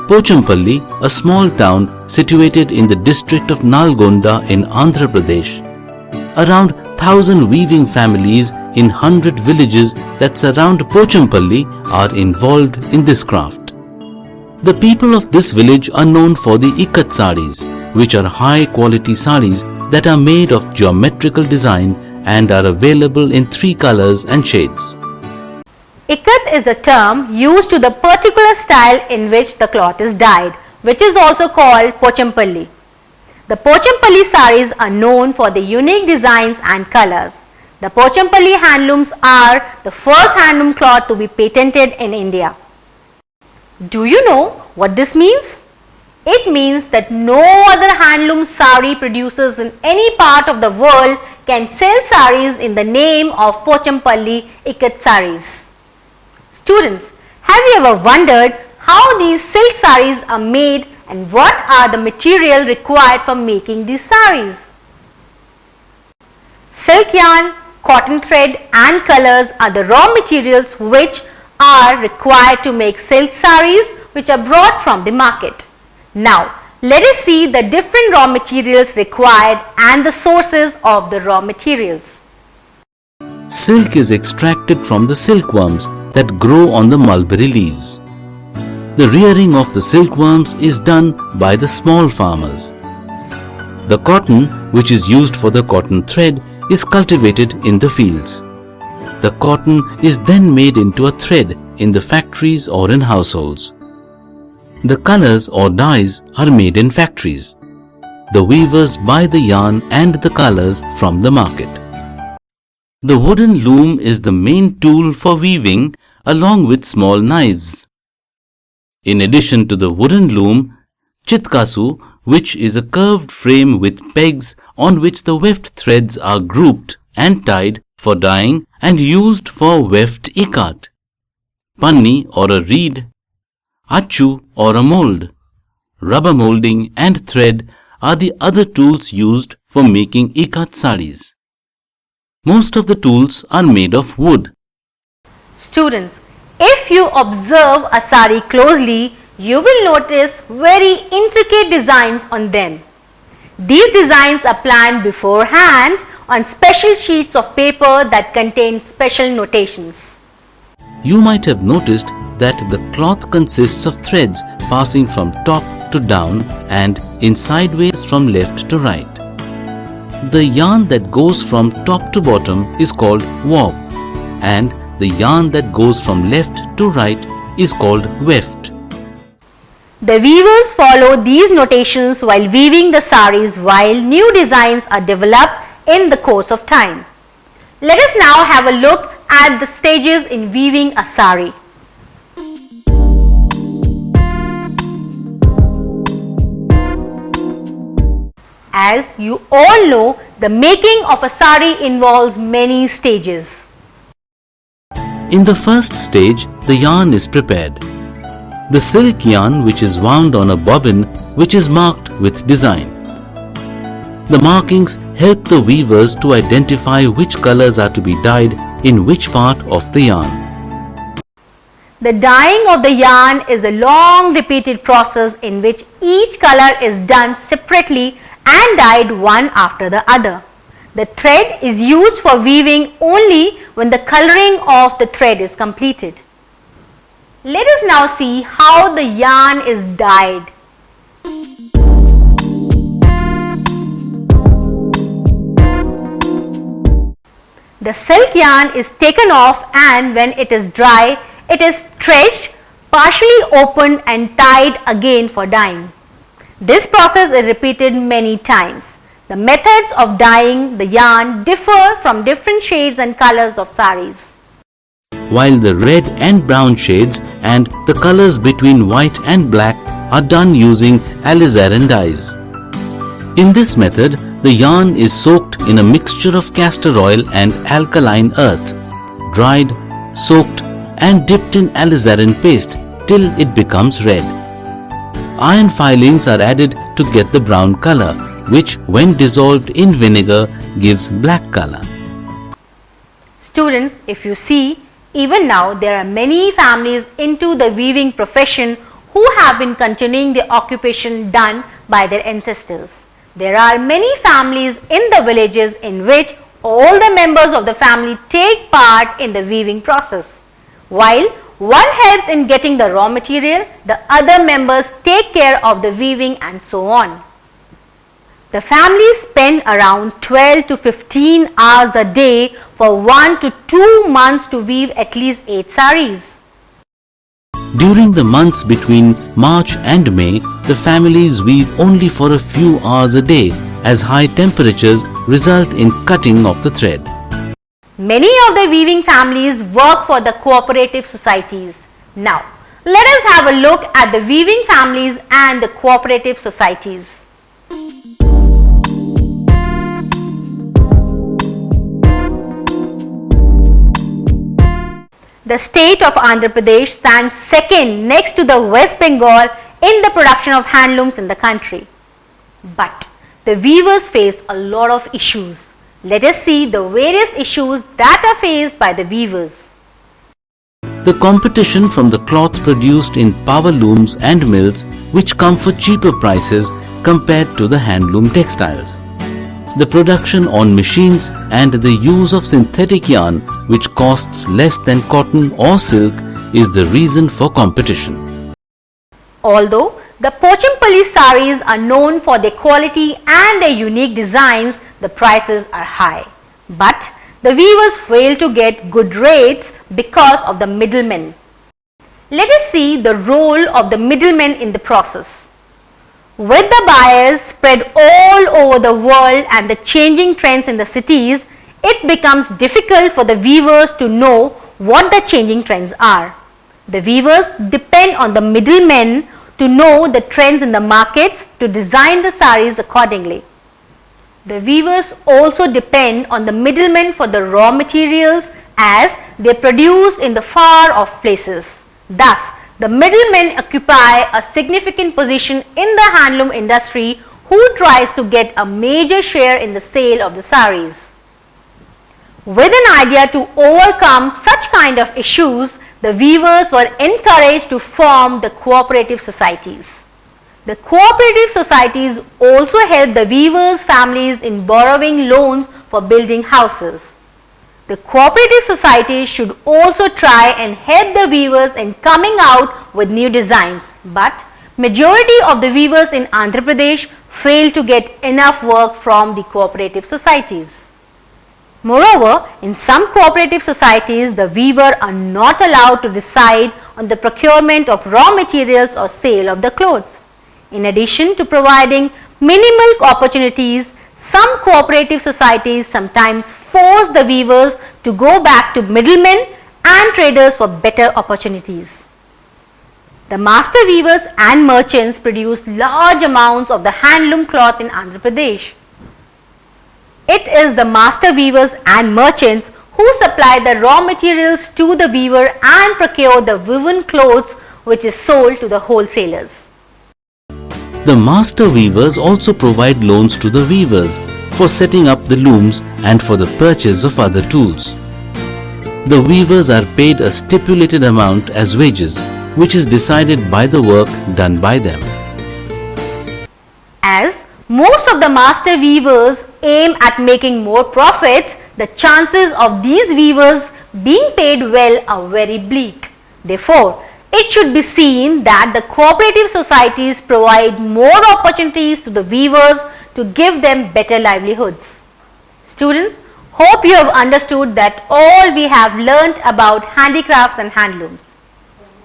Pochampally, a small town situated in the district of Nalgonda in Andhra Pradesh. Around 1,000 weaving families in 100 villages that surround Pochampally are involved in this craft. The people of this village are known for the Ikkat sarees, which are high quality sarees that are made of geometrical design and are available in 3 colors and shades. Ikkat is the term used to the particular style in which the cloth is dyed, which is also called Pochampally. The Pochampally sarees are known for the unique designs and colors. The Pochampally handlooms are the first handloom cloth to be patented in India. Do you know what this means? It means that no other handloom saree producers in any part of the world can sell sarees in the name of Pochampally Ikkat sarees. Students, have you ever wondered how these silk sarees are made and what are the material required for making these sarees? Silk yarn, cotton thread and colors are the raw materials which are required to make silk sarees which are brought from the market. Now, let us see the different raw materials required and the sources of the raw materials. Silk is extracted from the silkworms that grow on the mulberry leaves. The rearing of the silkworms is done by the small farmers. The cotton, which is used for the cotton thread, is cultivated in the fields. The cotton is then made into a thread in the factories or in households. The colors or dyes are made in factories. The weavers buy the yarn and the colors from the market. The wooden loom is the main tool for weaving along with small knives. In addition to the wooden loom, Chitkasu, which is a curved frame with pegs on which the weft threads are grouped and tied for dyeing and used for weft Ikkat. Panni or a reed, Achu or a mold, rubber molding and thread are the other tools used for making Ikkat sarees. Most of the tools are made of wood. Students, if you observe a saree closely, you will notice very intricate designs on them. These designs are planned beforehand on special sheets of paper that contain special notations. You might have noticed that the cloth consists of threads passing from top to down and in sideways from left to right. The yarn that goes from top to bottom is called warp, and the yarn that goes from left to right is called weft. The weavers follow these notations while weaving the sarees, while new designs are developed in the course of time. Let us now have a look at the stages in weaving a saree. As you all know, the making of a saree involves many stages. In the first stage, the yarn is prepared. The silk yarn which is wound on a bobbin which is marked with design. The markings help the weavers to identify which colors are to be dyed in which part of the yarn. The dyeing of the yarn is a long repeated process in which each color is done separately and dyed one after the other. The thread is used for weaving only when the coloring of the thread is completed. Let us now see how the yarn is dyed. The silk yarn is taken off and when it is dry, it is stretched, partially opened and tied again for dyeing. This process is repeated many times. The methods of dyeing the yarn differ from different shades and colors of sarees. While the red and brown shades and the colors between white and black are done using alizarin dyes. In this method, the yarn is soaked in a mixture of castor oil and alkaline earth, dried, soaked and dipped in alizarin paste till it becomes red. Iron filings are added to get the brown color, which when dissolved in vinegar gives black color. Students, if you see, even now there are many families into the weaving profession who have been continuing the occupation done by their ancestors. There are many families in the villages in which all the members of the family take part in the weaving process. While one helps in getting the raw material, the other members take care of the weaving and so on. The families spend around 12 to 15 hours a day for 1 to 2 months to weave at least 8 sarees. During the months between March and May, the families weave only for a few hours a day as high temperatures result in cutting of the thread. Many of the weaving families work for the cooperative societies. Now, let us have a look at the weaving families and the cooperative societies. The state of Andhra Pradesh stands second next to the West Bengal in the production of handlooms in the country. But the weavers face a lot of issues. Let us see the various issues that are faced by the weavers. The competition from the cloth produced in power looms and mills, which come for cheaper prices compared to the handloom textiles. The production on machines and the use of synthetic yarn, which costs less than cotton or silk, is the reason for competition. Although the Pochampally sarees are known for their quality and their unique designs, the prices are high. But the weavers fail to get good rates because of the middlemen. Let us see the role of the middlemen in the process. With the buyers spread all over the world and the changing trends in the cities, it becomes difficult for the weavers to know what the changing trends are. The weavers depend on the middlemen to know the trends in the markets to design the sarees accordingly. The weavers also depend on the middlemen for the raw materials as they are produced in the far off places. Thus, the middlemen occupy a significant position in the handloom industry who tries to get a major share in the sale of the sarees. With an idea to overcome such kind of issues, the weavers were encouraged to form the cooperative societies. The cooperative societies also help the weavers' families in borrowing loans for building houses. The cooperative societies should also try and help the weavers in coming out with new designs, but majority of the weavers in Andhra Pradesh fail to get enough work from the cooperative societies. Moreover, in some cooperative societies, the weaver are not allowed to decide on the procurement of raw materials or sale of the clothes. In addition to providing minimal opportunities, some cooperative societies sometimes force the weavers to go back to middlemen and traders for better opportunities. The master weavers and merchants produce large amounts of the handloom cloth in Andhra Pradesh. It is the master weavers and merchants who supply the raw materials to the weaver and procure the woven clothes which is sold to the wholesalers. The master weavers also provide loans to the weavers for setting up the looms and for the purchase of other tools. The weavers are paid a stipulated amount as wages, which is decided by the work done by them. As most of the master weavers aim at making more profits, the chances of these weavers being paid well are very bleak. Therefore, it should be seen that the cooperative societies provide more opportunities to the weavers to give them better livelihoods. Students, hope you have understood that all we have learnt about handicrafts and handlooms.